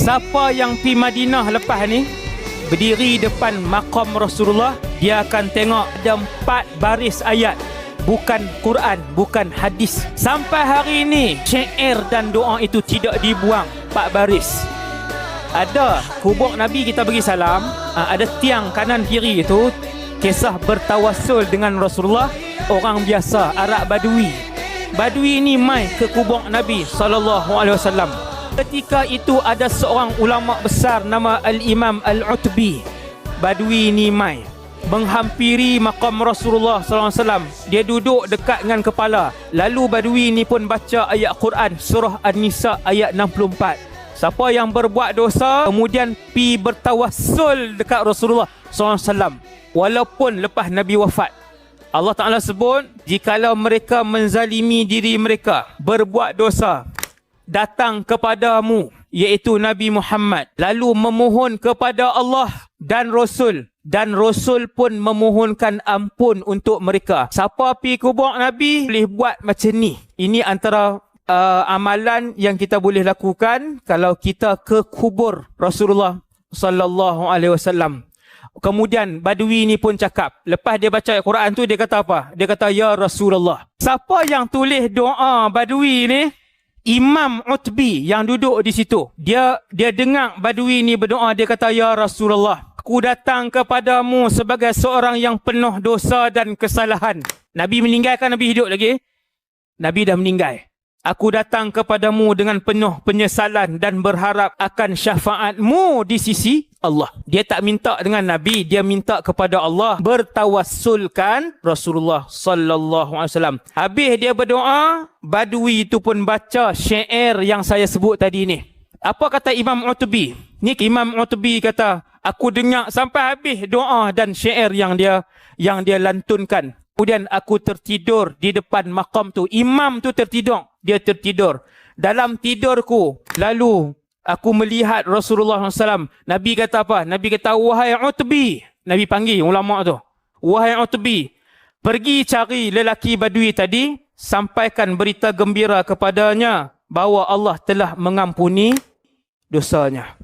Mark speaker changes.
Speaker 1: Siapa yang pi Madinah lepas ni, berdiri depan maqam Rasulullah, dia akan tengok ada 4 baris ayat, bukan Quran, bukan hadis. Sampai hari ini syair dan doa itu tidak dibuang. 4 baris. Ada kubur Nabi, kita bagi salam, ada tiang kanan kiri itu kisah bertawassul dengan Rasulullah. Orang biasa Arab Badui. Badui ini mai ke kubur Nabi SAW. Ketika itu ada seorang ulama besar nama Al-Imam Al-Utbi. Badui ini mai menghampiri maqam Rasulullah SAW. Dia duduk dekat dengan kepala. Lalu Badui ini pun baca ayat Quran surah An-Nisa ayat 64. Siapa yang berbuat dosa kemudian pi bertawassul dekat Rasulullah SAW walaupun lepas Nabi wafat, Allah Ta'ala sebut, jikalau mereka menzalimi diri mereka, berbuat dosa, datang kepadamu iaitu Nabi Muhammad, lalu memohon kepada Allah dan Rasul, dan Rasul pun memohonkan ampun untuk mereka. Siapa pi kubur Nabi boleh buat macam ni. Ini antara amalan yang kita boleh lakukan kalau kita ke kubur Rasulullah sallallahu alaihi wasallam. Kemudian Badui ni pun cakap, lepas dia baca Al-Quran tu, dia kata apa? Dia kata, ya Rasulullah. Siapa yang tulis doa Badui ni? Imam Utbi yang duduk di situ. Dia dengar Badui ni berdoa, dia kata, ya Rasulullah, aku datang kepadamu sebagai seorang yang penuh dosa dan kesalahan. Nabi meninggal kan Nabi hidup lagi? Nabi dah meninggal. Aku datang kepadamu dengan penuh penyesalan dan berharap akan syafaatmu di sisi Allah. Dia tak minta dengan Nabi, dia minta kepada Allah, bertawassulkan Rasulullah sallallahu alaihi wasallam. Habis dia berdoa, Badui itu pun baca syair yang saya sebut tadi ni. Apa kata Imam Utbi? Ni Imam Utbi kata, aku dengar sampai habis doa dan syair yang dia lantunkan. Kemudian aku tertidur di depan maqam tu. Imam tu tertidur. Dia tertidur. Dalam tidurku, lalu aku melihat Rasulullah SAW. Nabi kata apa? Nabi kata, wahai Utbi. Nabi panggil ulama tu. Wahai Utbi, pergi cari lelaki Badui tadi, sampaikan berita gembira kepadanya bahawa Allah telah mengampuni dosanya.